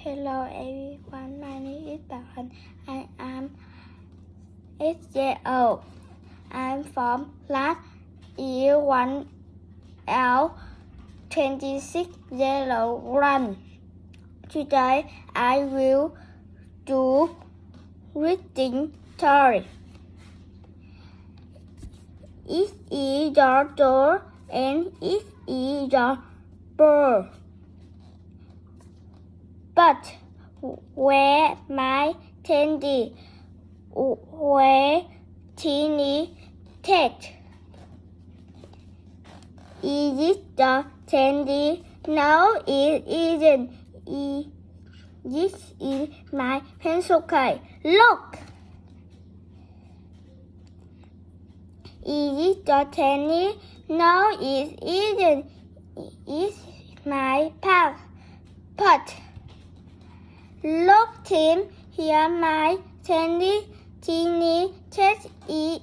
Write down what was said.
Hello everyone, my name is Bảo. I am 8 years old. I'm from class E1L 2601. Today I will do reading story. It is your door and it is your bird. But where my candy? Where teeny cat? Is it the candy? No, it isn't. This is my pencil case. Look! Is it the candy? No, it isn't. It's my pot. Look, Tim, here my candy. Teeny cat is